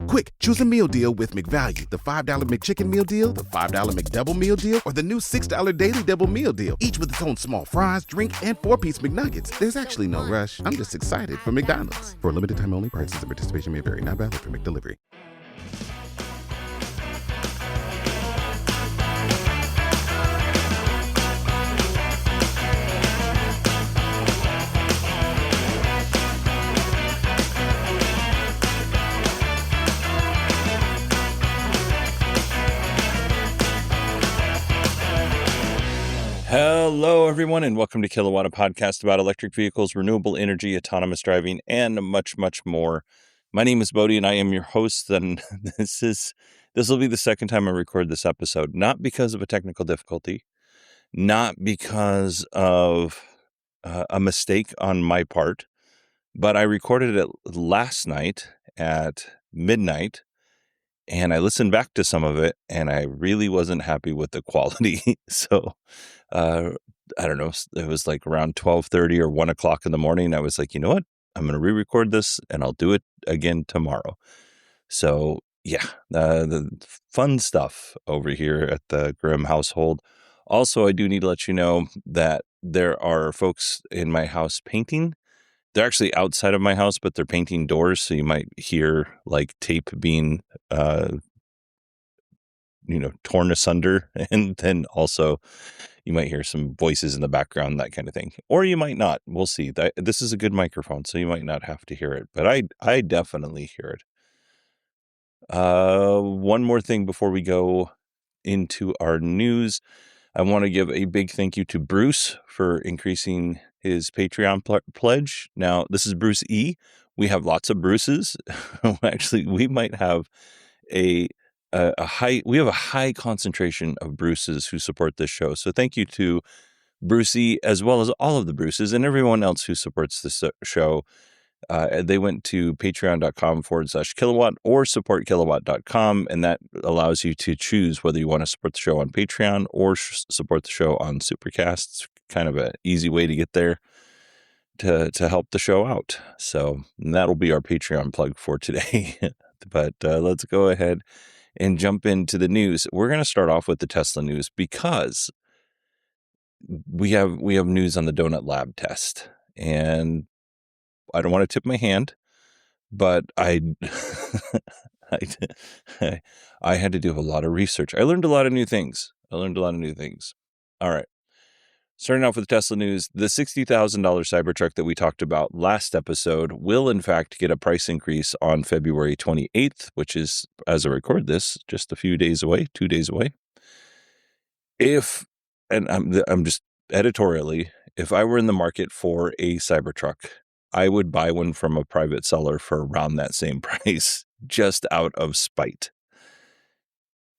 Quick, choose a meal deal with McValue. The $5 McChicken meal deal, the $5 McDouble meal deal, or the new $6 Daily Double meal deal. Each with its own small fries, drink, and 4-piece McNuggets. There's actually no rush. I'm just excited for McDonald's. For a limited time only, prices and participation may vary. Not valid for McDelivery. Hello, everyone, and welcome to Kilowatt, a podcast about electric vehicles, renewable energy, autonomous driving, and much, much more. My name is Bodie, and I am your host. And this will be the second time I record this episode, not because of a technical difficulty, not because of a mistake on my part, but I recorded it last night at midnight. And I listened back to some of it, and I really wasn't happy with the quality. So, I don't know, it was like around 12:30 or 1 o'clock in the morning. I was like, you know what? I'm going to re-record this, and I'll do it again tomorrow. So, yeah, the fun stuff over here at the Grimm household. Also, I do need to let you know that there are folks in my house painting. They're actually outside of my house, but they're painting doors, so you might hear like tape being, torn asunder, and then also you might hear some voices in the background, that kind of thing. Or you might not. We'll see. This is a good microphone, so you might not have to hear it, but I definitely hear it. One more thing before we go into our news. I want to give a big thank you to Bruce for increasing his Patreon pledge. Now, this is Bruce E. We have lots of Bruces. Actually, we might have a high concentration of Bruces who support this show. So thank you to Bruce E, as well as all of the Bruces and everyone else who supports this show. They went to patreon.com/kilowatt or supportkilowatt.com, and that allows you to choose whether you want to support the show on Patreon or support the show on Supercast. It's kind of an easy way to get there to help the show out. So that'll be our Patreon plug for today. But let's go ahead and jump into the news. We're going to start off with the Tesla news because we have news on the Donut Lab test, and I don't want to tip my hand, but I had to do a lot of research. I learned a lot of new things. All right. Starting off with Tesla news, the $60,000 Cybertruck that we talked about last episode will, in fact, get a price increase on February 28th, which is, as I record this, just a few days away, 2 days away. I'm just editorially, if I were in the market for a Cybertruck, I would buy one from a private seller for around that same price, just out of spite.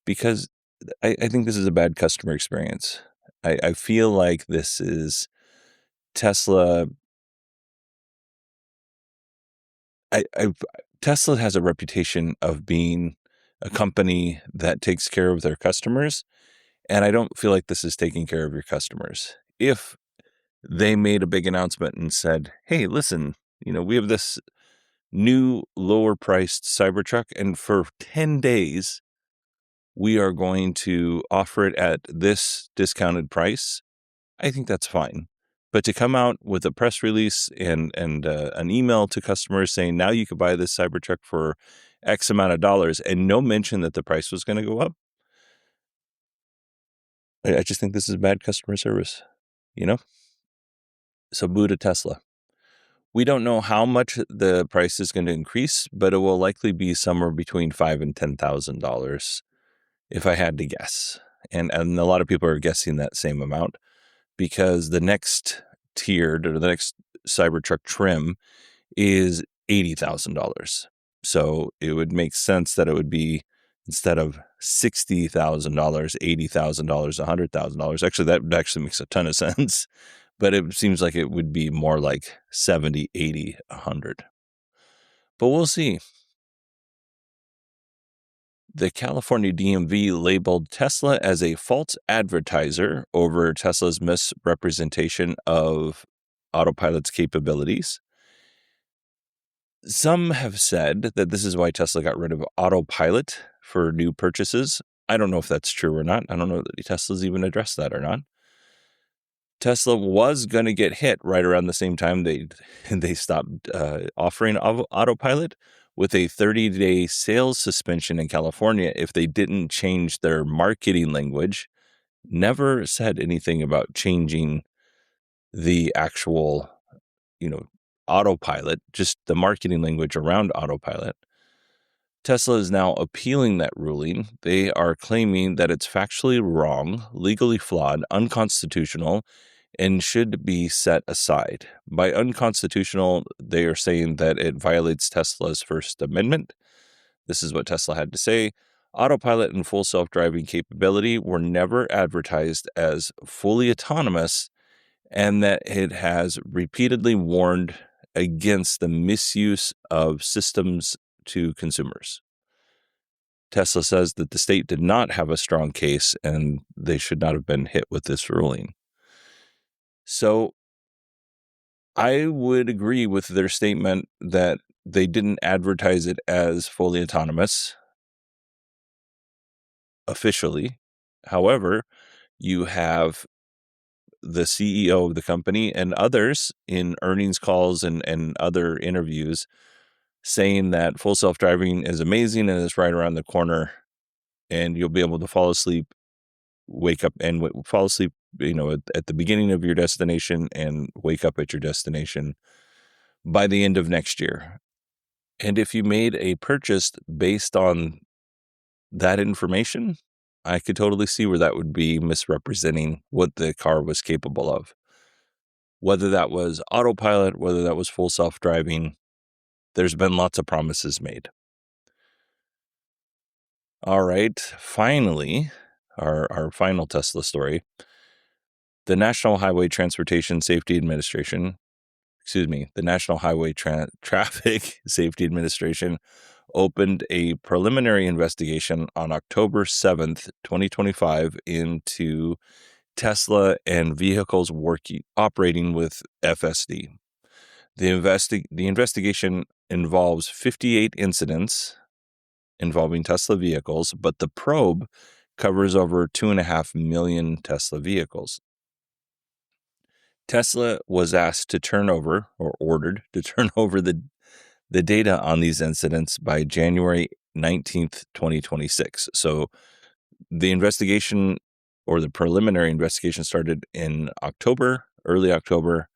Because I think this is a bad customer experience. I feel like this is Tesla. Tesla has a reputation of being a company that takes care of their customers, and I don't feel like this is taking care of your customers. If they made a big announcement and said, hey, listen, we have this new lower priced Cybertruck, and for 10 days, we are going to offer it at this discounted price, I think that's fine. But to come out with a press release and an email to customers saying, now you can buy this Cybertruck for X amount of dollars, and no mention that the price was going to go up, I just think this is bad customer service, So boo to Tesla. We don't know how much the price is going to increase, but it will likely be somewhere between $5,000 and $10,000, if I had to guess. And a lot of people are guessing that same amount because the next tiered or the next Cybertruck trim is $80,000. So it would make sense that it would be, instead of $60,000, $80,000, $100,000. Actually, that actually makes a ton of sense. But it seems like it would be more like 70, 80, 100. But we'll see. The California DMV labeled Tesla as a false advertiser over Tesla's misrepresentation of Autopilot's capabilities. Some have said that this is why Tesla got rid of autopilot for new purchases. I don't know if that's true or not. I don't know that Tesla's even addressed that or not. Tesla was going to get hit right around the same time they stopped offering autopilot with a 30-day sales suspension in California if they didn't change their marketing language. Never said anything about changing the actual, autopilot, just the marketing language around autopilot. Tesla is now appealing that ruling. They are claiming that it's factually wrong, legally flawed, unconstitutional, and should be set aside. By unconstitutional, they are saying that it violates Tesla's First Amendment. This is what Tesla had to say. Autopilot and full self-driving capability were never advertised as fully autonomous, and that it has repeatedly warned against the misuse of systems to consumers. Tesla says that the state did not have a strong case and they should not have been hit with this ruling. So I would agree with their statement that they didn't advertise it as fully autonomous officially. However, you have the CEO of the company and others in earnings calls and other interviews saying that full self-driving is amazing and it's right around the corner and you'll be able to fall asleep, wake up and fall asleep, at the beginning of your destination and wake up at your destination by the end of next year. And if you made a purchase based on that information, I could totally see where that would be misrepresenting what the car was capable of. Whether that was autopilot, whether that was full self-driving, there's been lots of promises made. All right, finally, our final Tesla story. The National Highway Transportation Safety Administration, the National Highway Traffic Safety Administration opened a preliminary investigation on October 7th, 2025 into Tesla and vehicles operating with FSD. The investigation involves 58 incidents involving Tesla vehicles, but the probe covers over 2.5 million Tesla vehicles. Tesla was asked to ordered to turn over the data on these incidents by January 19th, 2026. So the investigation or the preliminary investigation started in early October.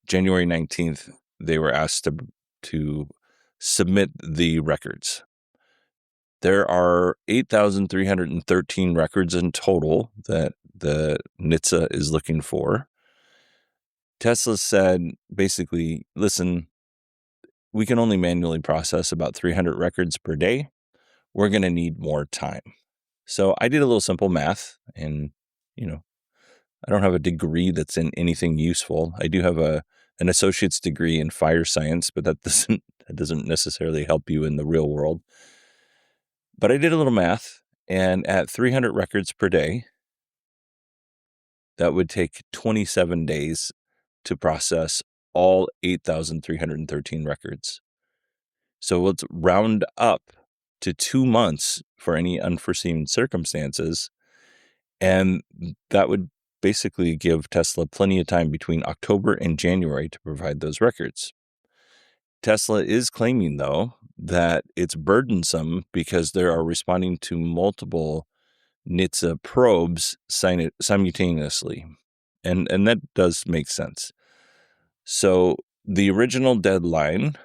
January 19th, they were asked to submit the records. There are 8,313 records in total that the NHTSA is looking for. Tesla said, basically, listen, we can only manually process about 300 records per day. We're going to need more time. So I did a little simple math and, I don't have a degree that's in anything useful. I do have an associate's degree in fire science, but that doesn't necessarily help you in the real world. But I did a little math, and at 300 records per day, that would take 27 days to process all 8,313 records. So let's round up to 2 months for any unforeseen circumstances. And that would basically give Tesla plenty of time between October and January to provide those records. Tesla is claiming, though, that it's burdensome because they are responding to multiple NHTSA probes simultaneously. And that does make sense. So the original deadline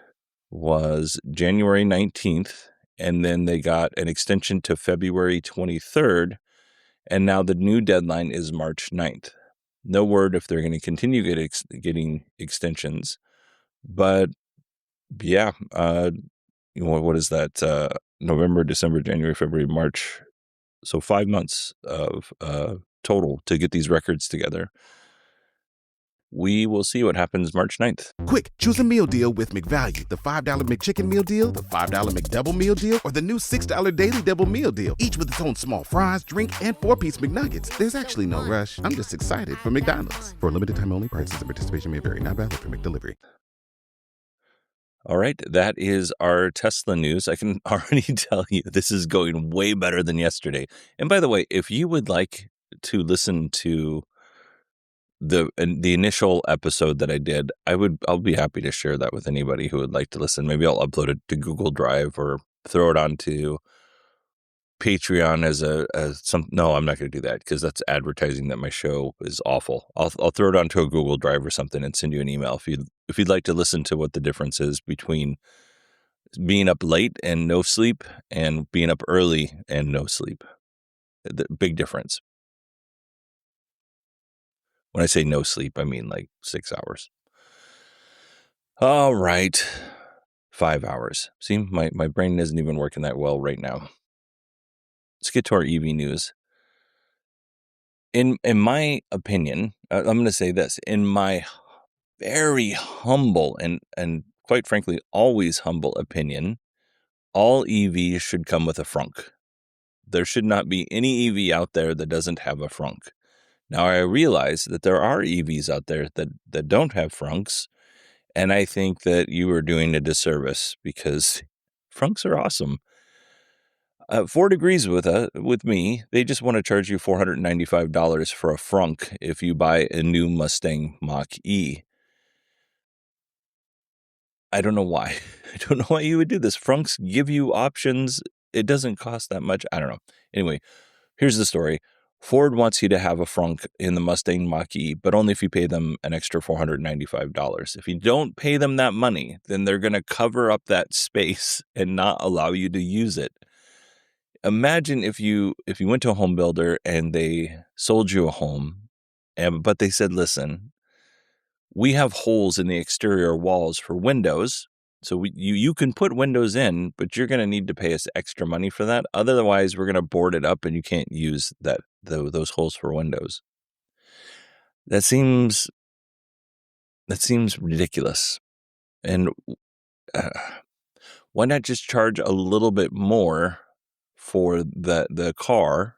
was January 19th, and then they got an extension to February 23rd, and now the new deadline is March 9th. No word if they're going to continue getting extensions, but yeah, what is that? November, December, January, February, March. So 5 months of total to get these records together. We will see what happens March 9th. Quick, choose a meal deal with McValue. The $5 McChicken meal deal, the $5 McDouble meal deal, or the new $6 Daily Double meal deal. Each with its own small fries, drink, and 4-piece McNuggets. There's actually no rush. I'm just excited for McDonald's. For a limited time only, prices and participation may vary. Not valid for McDelivery. All right, that is our Tesla news. I can already tell you this is going way better than yesterday. And by the way, if you would like to listen to the initial episode that I did, I'll be happy to share that with anybody who would like to listen. Maybe I'll upload it to Google Drive or throw it onto Patreon as some. No, I'm not going to do that because that's advertising that my show is awful. I'll throw it onto a Google Drive or something and send you an email if you'd like to listen to what the difference is between being up late and no sleep and being up early and no sleep. The big difference. When I say no sleep, I mean like 6 hours. All right. 5 hours. See, my brain isn't even working that well right now. Let's get to our EV news. In my opinion, I'm going to say this. In my very humble and quite frankly, always humble opinion, all EVs should come with a frunk. There should not be any EV out there that doesn't have a frunk. Now, I realize that there are EVs out there that don't have frunks, and I think that you are doing a disservice because frunks are awesome. Ford agrees with me. They just want to charge you $495 for a frunk if you buy a new Mustang Mach-E. I don't know why. I don't know why you would do this. Frunks give you options. It doesn't cost that much. I don't know. Anyway, here's the story. Ford wants you to have a frunk in the Mustang Mach-E, but only if you pay them an extra $495. If you don't pay them that money, then they're going to cover up that space and not allow you to use it. Imagine if you went to a home builder and they sold you a home, but they said, listen, we have holes in the exterior walls for windows. So you can put windows in, but you're going to need to pay us extra money for that. Otherwise, we're going to board it up and you can't use those holes for windows. That seems ridiculous. And why not just charge a little bit more for the car?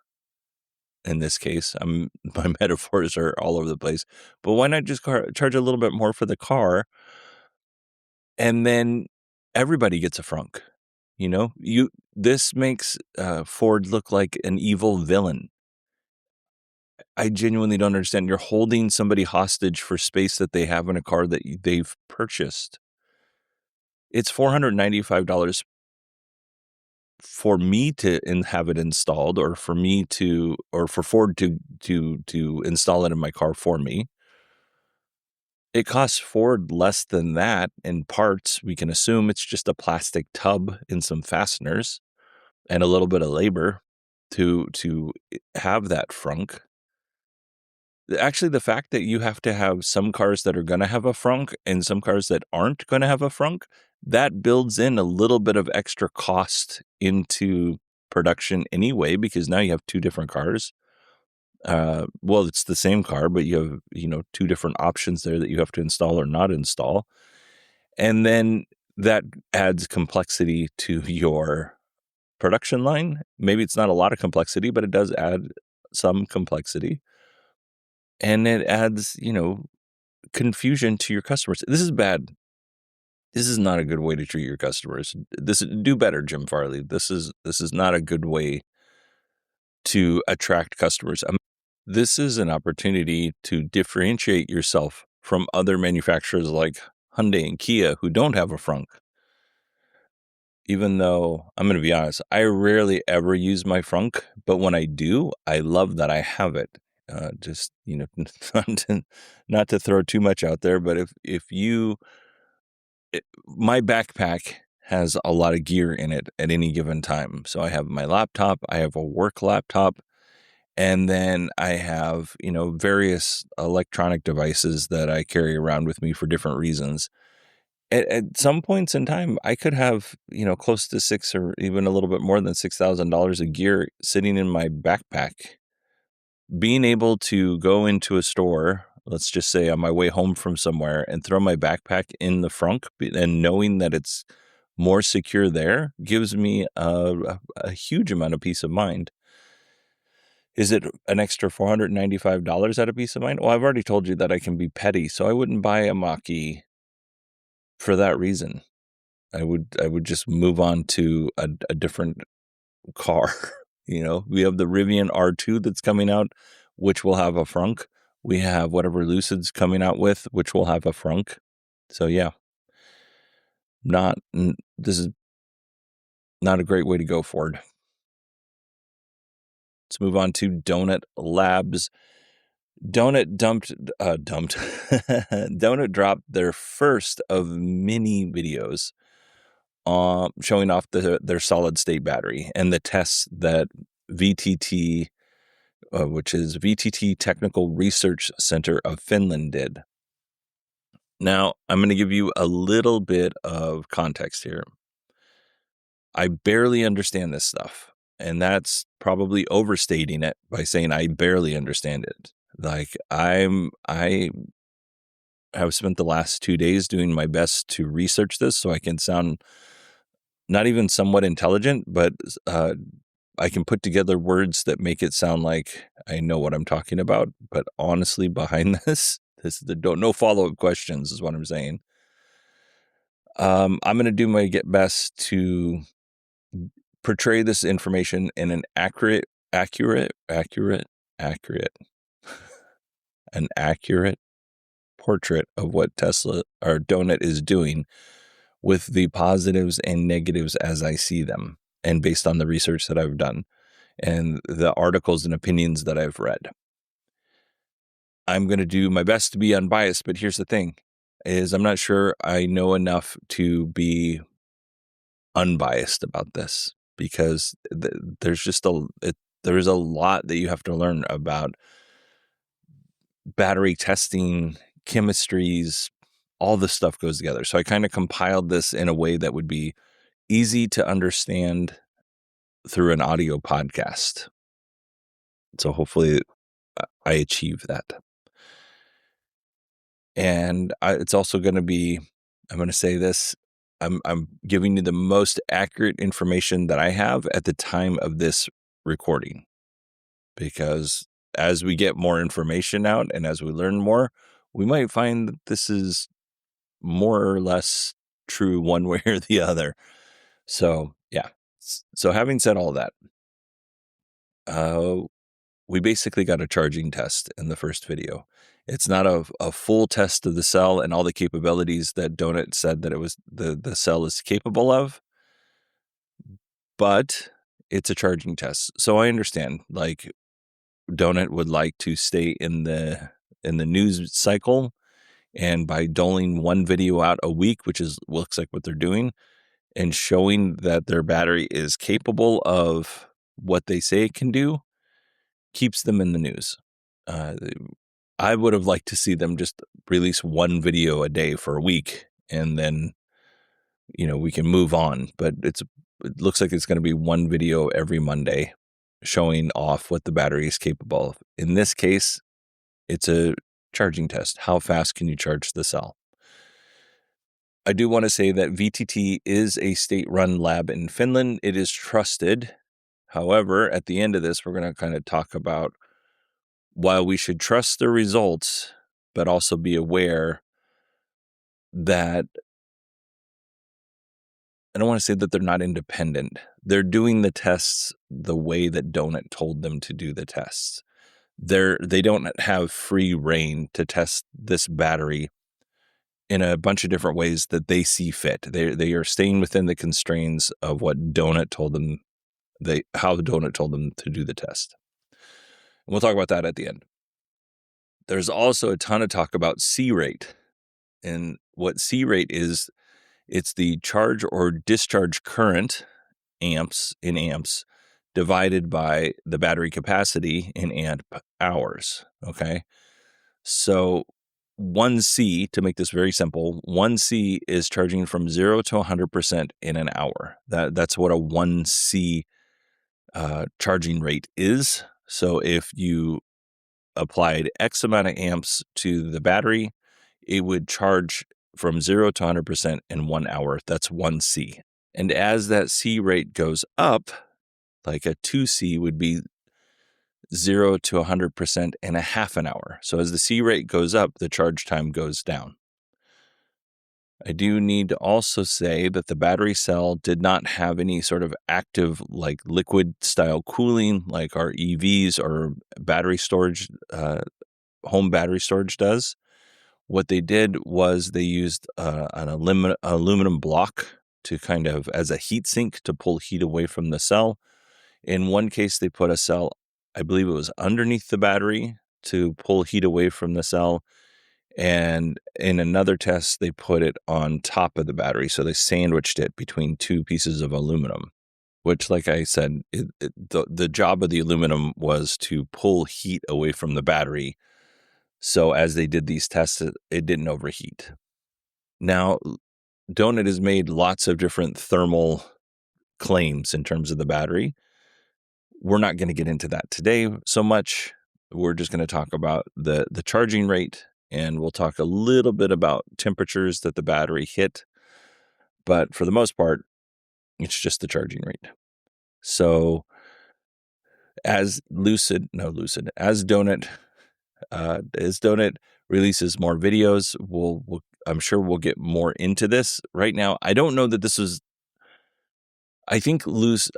In this case, my metaphors are all over the place, but why not just charge a little bit more for the car? And then everybody gets a frunk. This makes Ford look like an evil villain. I genuinely don't understand. You're holding somebody hostage for space that they have in a car that they've purchased. It's $495 for me to have it installed, or for Ford to install it in my car for me. It costs Ford less than that in parts. We can assume it's just a plastic tub and some fasteners and a little bit of labor to have that frunk. Actually, the fact that you have to have some cars that are going to have a frunk and some cars that aren't going to have a frunk, that builds in a little bit of extra cost into production anyway, because now you have two different cars. Well, it's the same car, but you have, two different options there that you have to install or not install. And then that adds complexity to your production line. Maybe it's not a lot of complexity, but it does add some complexity. And it adds, confusion to your customers. This is bad. This is not a good way to treat your customers. Do better, Jim Farley. This is not a good way to attract customers. This is an opportunity to differentiate yourself from other manufacturers like Hyundai and Kia who don't have a frunk. Even though, I'm going to be honest, I rarely ever use my frunk, but when I do, I love that I have it. Just, not to throw too much out there, but my backpack has a lot of gear in it at any given time. So I have my laptop, I have a work laptop, and then I have, various electronic devices that I carry around with me for different reasons. At some points in time, I could have, close to $6,000 or even a little bit more than $6,000 of gear sitting in my backpack. Being able to go into a store, let's just say on my way home from somewhere, and throw my backpack in the frunk, and knowing that it's more secure there, gives me a huge amount of peace of mind. Is it an extra $495 at a peace of mind? Well, I've already told you that I can be petty, so I wouldn't buy a Mach-E for that reason. I would just move on to a different car. We have the Rivian R2 that's coming out, which will have a Frunk. We have whatever Lucid's coming out with, which will have a Frunk. So yeah, this is not a great way to go forward. Let's move on to Donut Labs. Donut Donut dropped their first of many videos showing off their solid state battery and the tests that VTT, which is VTT Technical Research Center of Finland, did. Now, I'm going to give you a little bit of context here. I barely understand this stuff, and that's probably overstating it by saying I barely understand it. Like I have spent the last 2 days doing my best to research this so I can sound not even somewhat intelligent, but I can put together words that make it sound like I know what I'm talking about. But honestly, behind this no follow-up questions is what I'm saying. I'm going to do my best to portray this information in an accurate portrait of what Tesla or Donut is doing with the positives and negatives as I see them and based on the research that I've done and the articles and opinions that I've read. I'm going to do my best to be unbiased, but here's the thing is I'm not sure I know enough to be unbiased about this because there's just there is a lot that you have to learn about battery testing, chemistries, all this stuff goes together. So I kind of compiled this in a way that would be easy to understand through an audio podcast. So hopefully I achieve that. And it's also going to be, I'm going to say this, I'm giving you the most accurate information that I have at the time of this recording. Because as we get more information out and as we learn more, we might find that this is more or less true one way or the other. So, yeah. So having said all that, we basically got a charging test in the first video. It's not a full test of the cell and all the capabilities that Donut said that it was the cell is capable of, but it's a charging test. So I understand, like, Donut would like to stay in the news cycle, and by doling one video out a week, which looks like what they're doing, and showing that their battery is capable of what they say it can do, keeps them in the news. I would have liked to see them just release one video a day for a week, and then we can move on. But it looks like it's going to be one video every Monday showing off what the battery is capable of. In this case, it's a charging test. How fast can you charge the cell? I do want to say that VTT is a state-run lab in Finland. It is trusted. However, at the end of this, we're going to kind of talk about while we should trust the results, but also be aware that I don't want to say that they're not independent. They're doing the tests the way that Donut told them to do the tests. They don't have free reign to test this battery in a bunch of different ways that they see fit. They are staying within the constraints of what Donut told them, how the Donut told them to do the test. And we'll talk about that at the end. There's also a ton of talk about C rate. And what C rate is, it's the charge or discharge current amps divided by the battery capacity in amp hours. Okay. So 1C, to make this very simple, 1C is charging from 0 to 100% in an hour. That's what a 1C charging rate is. So if you applied X amount of amps to the battery, it would charge from 0 to 100% in 1 hour. That's 1C. And as that C rate goes up, like a 2C would be 0 to 100% in a half an hour. So as the C rate goes up, the charge time goes down. I do need to also say that the battery cell did not have any sort of active, like liquid style cooling, like our EVs or battery storage, home battery storage does. What they did was they used an aluminum block to kind of as a heat sink to pull heat away from the cell. In one case, they put a cell, I believe it was underneath the battery to pull heat away from the cell. And in another test, they put it on top of the battery. So they sandwiched it between two pieces of aluminum, which, like I said, the job of the aluminum was to pull heat away from the battery. So as they did these tests, it didn't overheat. Now, Donut has made lots of different thermal claims in terms of the battery. We're not going to get into that today so much. We're just going to talk about the charging rate, and we'll talk a little bit about temperatures that the battery hit. But for the most part, it's just the charging rate. So as Donut releases more videos, I'm sure we'll get more into this. Right now, I don't know that this is. I think Lucid.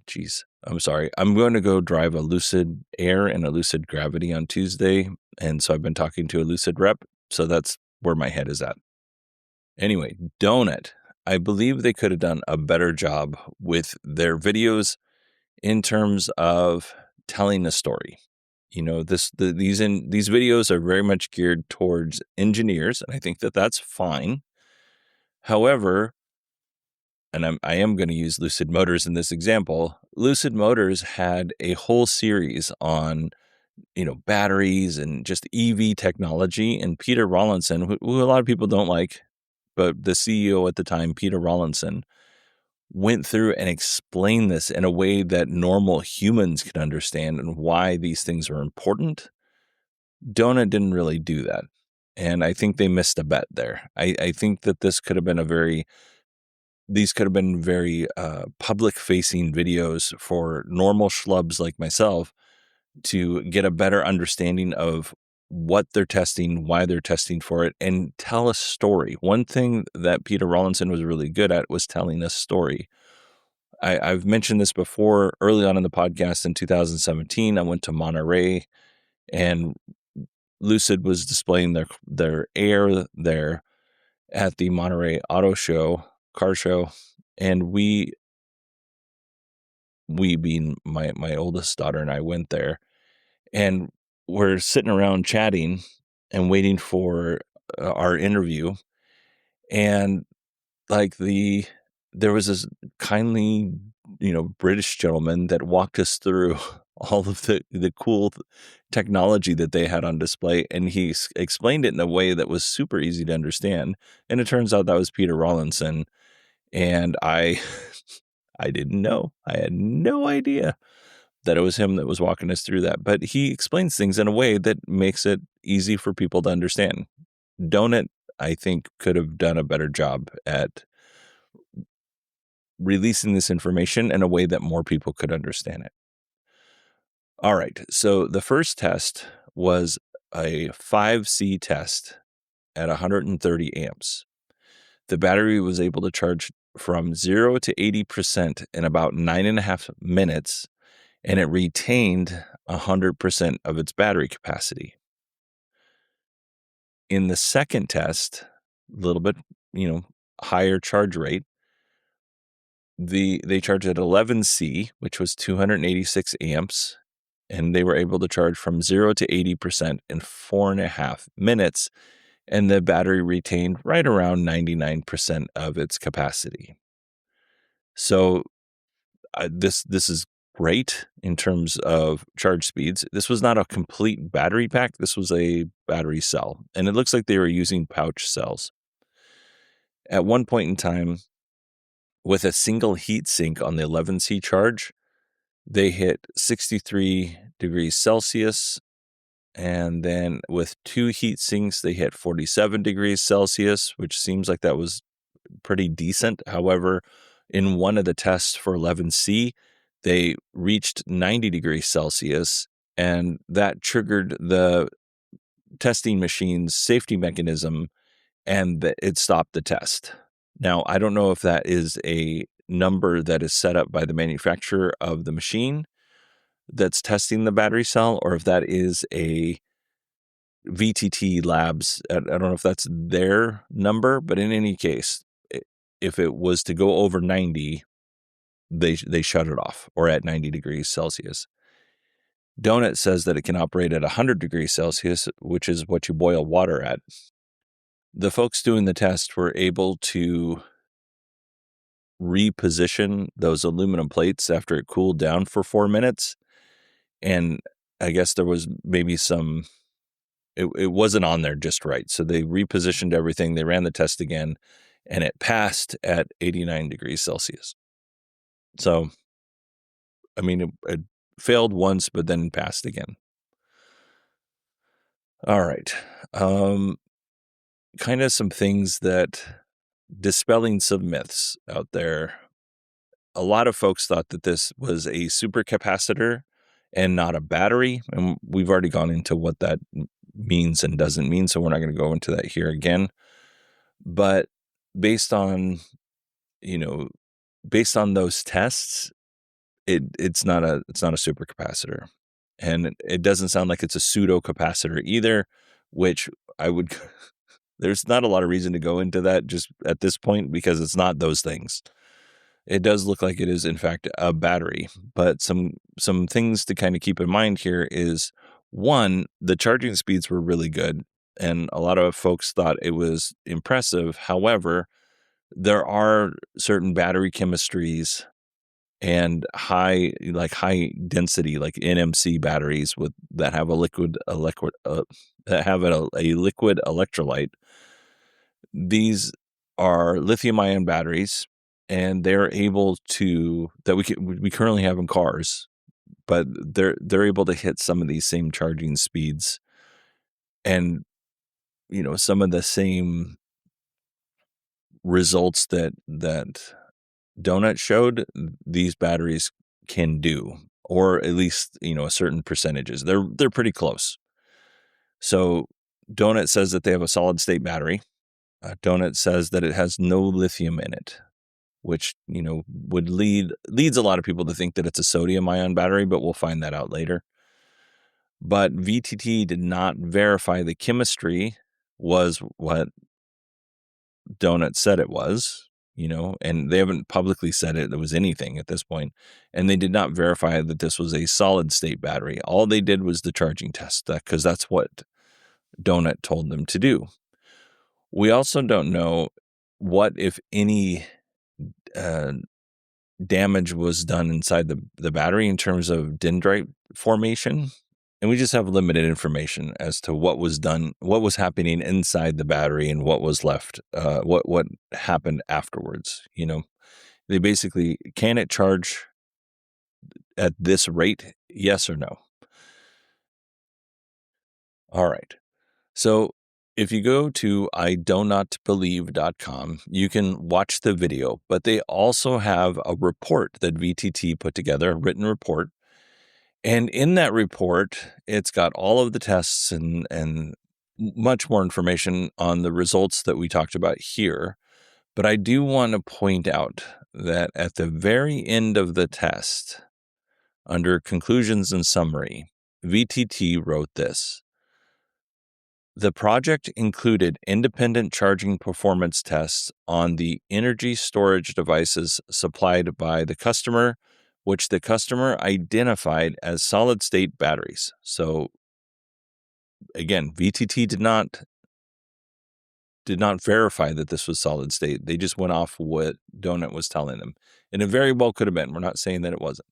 Geez, I'm sorry. I'm going to go drive a Lucid Air and a Lucid Gravity on Tuesday, and so I've been talking to a Lucid rep. So that's where my head is at. Anyway, Donut. I believe they could have done a better job with their videos in terms of telling a story. You know, these videos are very much geared towards engineers, and I think that that's fine. However, and I am going to use Lucid Motors in this example. Lucid Motors had a whole series on, batteries and just EV technology. And Peter Rawlinson, who a lot of people don't like, but the CEO at the time, Peter Rawlinson, went through and explained this in a way that normal humans can understand and why these things are important. Donut didn't really do that. And I think they missed a bet there. I think that these could have been very public-facing videos for normal schlubs like myself to get a better understanding of what they're testing, why they're testing for it, and tell a story. One thing that Peter Rawlinson was really good at was telling a story. I've mentioned this before early on in the podcast in 2017. I went to Monterey, and Lucid was displaying their Air there at the Monterey car show. And we being my oldest daughter and I went there, and we're sitting around chatting and waiting for our interview. And like there was this kindly, British gentleman that walked us through all of the cool technology that they had on display. And he explained it in a way that was super easy to understand. And it turns out that was Peter Rawlinson. And I didn't know. I had no idea that it was him that was walking us through that. But he explains things in a way that makes it easy for people to understand. Donut, I think, could have done a better job at releasing this information in a way that more people could understand it. All right. So the first test was a 5C test at 130 amps. The battery was able to charge from 0 to 80% in about 9.5 minutes, and it retained 100% of its battery capacity. In the second test, a little bit, higher charge rate, they charged at 11C, which was 286 amps, and they were able to charge from 0 to 80% in 4.5 minutes, and the battery retained right around 99% of its capacity. So this is great in terms of charge speeds. This was not a complete battery pack. This was a battery cell, and it looks like they were using pouch cells. At one point in time, with a single heat sink on the 11C charge, they hit 63 degrees Celsius. And then with two heat sinks, they hit 47 degrees Celsius, which seems like that was pretty decent. However, in one of the tests for 11C, they reached 90 degrees Celsius, and that triggered the testing machine's safety mechanism, and it stopped the test. Now, I don't know if that is a number that is set up by the manufacturer of the machine that's testing the battery cell, or if that is a VTT Labs. I don't know if that's their number, but in any case, if it was to go over 90, they shut it off, or at 90 degrees Celsius. Donut says that it can operate at 100 degrees Celsius, which is what you boil water at. The folks doing the test were able to reposition those aluminum plates after it cooled down for 4 minutes. And I guess there was maybe it wasn't on there just right. So they repositioned everything. They ran the test again, and it passed at 89 degrees Celsius. So, I mean, it failed once, but then passed again. All right. Kind of some things that dispelling some myths out there. A lot of folks thought that this was a supercapacitor and not a battery. And we've already gone into what that means and doesn't mean, so we're not going to go into that here again. But based on those tests, it's not a supercapacitor. And it doesn't sound like it's a pseudo capacitor either, which I would there's not a lot of reason to go into that just at this point, because it's not those things. It does look like it is, in fact, a battery. But some things to kind of keep in mind here is, one, the charging speeds were really good, and a lot of folks thought it was impressive. However, there are certain battery chemistries and high density, like NMC batteries that have a liquid electrolyte. These are lithium-ion batteries, and they're able to we currently have in cars, but they're able to hit some of these same charging speeds, and some of the same results that Donut showed, these batteries can do, or at least a certain percentages. They're pretty close. So Donut says that they have a solid state battery. Donut says that it has no lithium in it, which leads a lot of people to think that it's a sodium ion battery, but we'll find that out later. But VTT did not verify the chemistry was what Donut said it was, and they haven't publicly said it was anything at this point. And they did not verify that this was a solid state battery. All they did was the charging test, because that's what Donut told them to do. We also don't know what, if any, damage was done inside the battery in terms of dendrite formation. And we just have limited information as to what was done, what was happening inside the battery, and what was left, what happened afterwards. They basically, can it charge at this rate? Yes or no? All right. So if you go to idonotbelieve.com, you can watch the video, but they also have a report that VTT put together, a written report. And in that report, it's got all of the tests and much more information on the results that we talked about here. But I do want to point out that at the very end of the test, under conclusions and summary, VTT wrote this: the project included independent charging performance tests on the energy storage devices supplied by the customer, which the customer identified as solid-state batteries. So, again, VTT did not verify that this was solid-state. They just went off what Donut was telling them. And it very well could have been. We're not saying that it wasn't.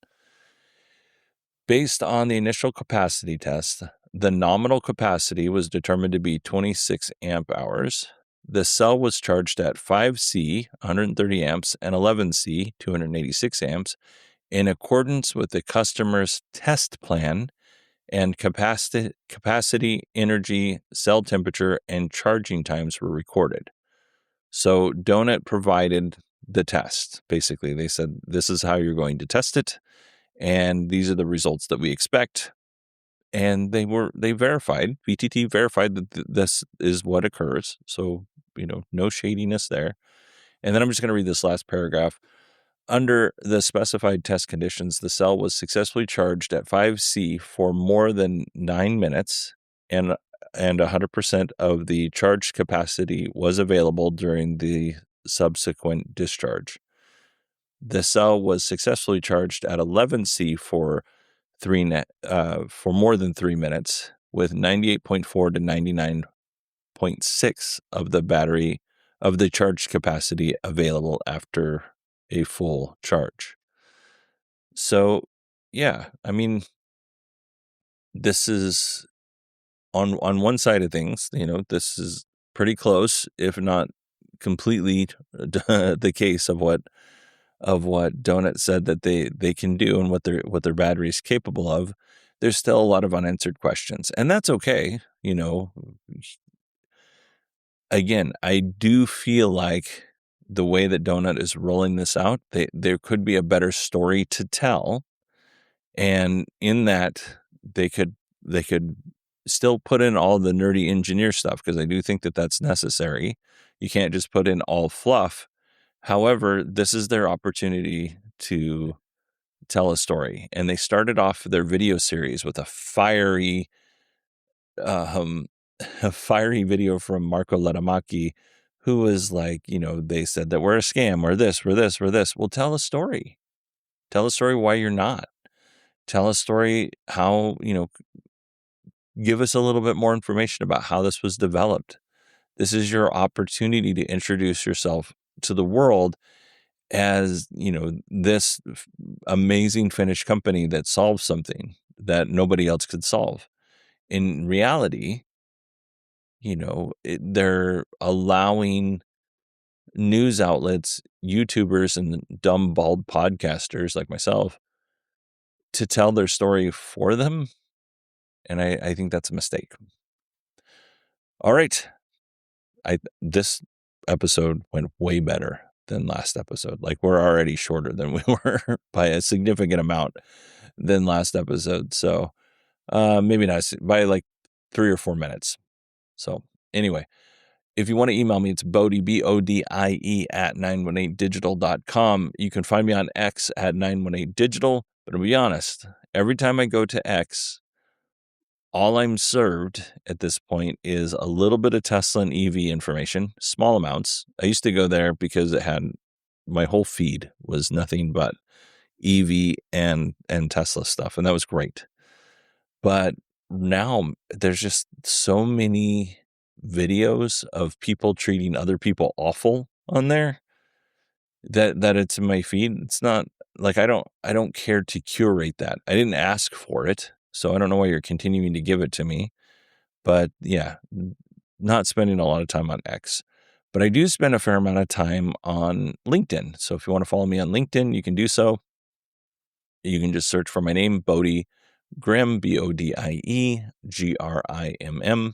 Based on the initial capacity test, the nominal capacity was determined to be 26 amp hours. The cell was charged at 5C, 130 amps, and 11C, 286 amps, in accordance with the customer's test plan, and capacity, energy, cell temperature, and charging times were recorded. So Donut provided the test. Basically, they said, this is how you're going to test it, and these are the results that we expect. And VTT verified that this is what occurs. So no shadiness there. And then I'm just going to read this last paragraph. Under the specified test conditions, the cell was successfully charged at 5C for more than 9 minutes, and 100% of the charge capacity was available during the subsequent discharge. The cell was successfully charged at 11C for more than 3 minutes, with 98.4 to 99.6 of the charge capacity available after a full charge. So, yeah, I mean, this is on one side of things, this is pretty close, if not completely the case of what Donut said that they can do and what their battery is capable of. There's still a lot of unanswered questions, and that's okay. Again, I do feel like the way that Donut is rolling this out, there could be a better story to tell, and in that they could still put in all the nerdy engineer stuff, because I do think that that's necessary. You can't just put in all fluff. However, this is their opportunity to tell a story, and they started off their video series with a fiery video from Marco Lettamacchi, who was like, they said that we're a scam, we're this. Well, tell a story. Tell a story why you're not. Tell a story how, give us a little bit more information about how this was developed. This is your opportunity to introduce yourself to the world as, this amazing Finnish company that solves something that nobody else could solve. In reality, they're allowing news outlets, YouTubers, and dumb, bald podcasters like myself to tell their story for them. And I think that's a mistake. All right. This episode went way better than last episode. Like, we're already shorter than we were by a significant amount than last episode. So maybe not by like 3 or 4 minutes. So anyway, if you want to email me, it's Bodie, BODIE at 918digital.com. You can find me on X at 918digital. But to be honest, every time I go to X, all I'm served at this point is a little bit of Tesla and EV information, small amounts. I used to go there because it had my whole feed was nothing but EV and Tesla stuff, and that was great. But now there's just so many videos of people treating other people awful on there that it's in my feed. It's not like I don't care to curate that. I didn't ask for it, so I don't know why you're continuing to give it to me. But yeah, not spending a lot of time on X. But I do spend a fair amount of time on LinkedIn. So if you want to follow me on LinkedIn, you can do so. You can just search for my name, Bodie Grimm, BODIE GRIMM.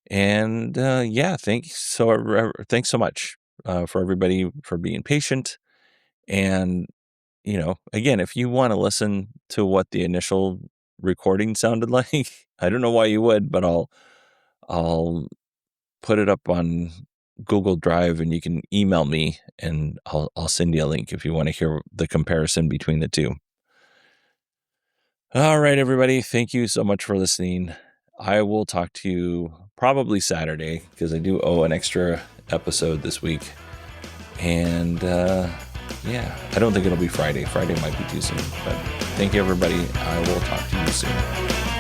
And yeah, thanks so much for everybody for being patient. And, again, if you want to listen to what the initial recording sounded like, I don't know why you would, but I'll put it up on Google Drive, and you can email me, and I'll send you a link if you want to hear the comparison between the two. All right, everybody. Thank you so much for listening. I will talk to you probably Saturday, because I do owe an extra episode this week. And yeah, I don't think it'll be Friday. Friday might be too soon. But thank you, everybody. I will talk to you soon.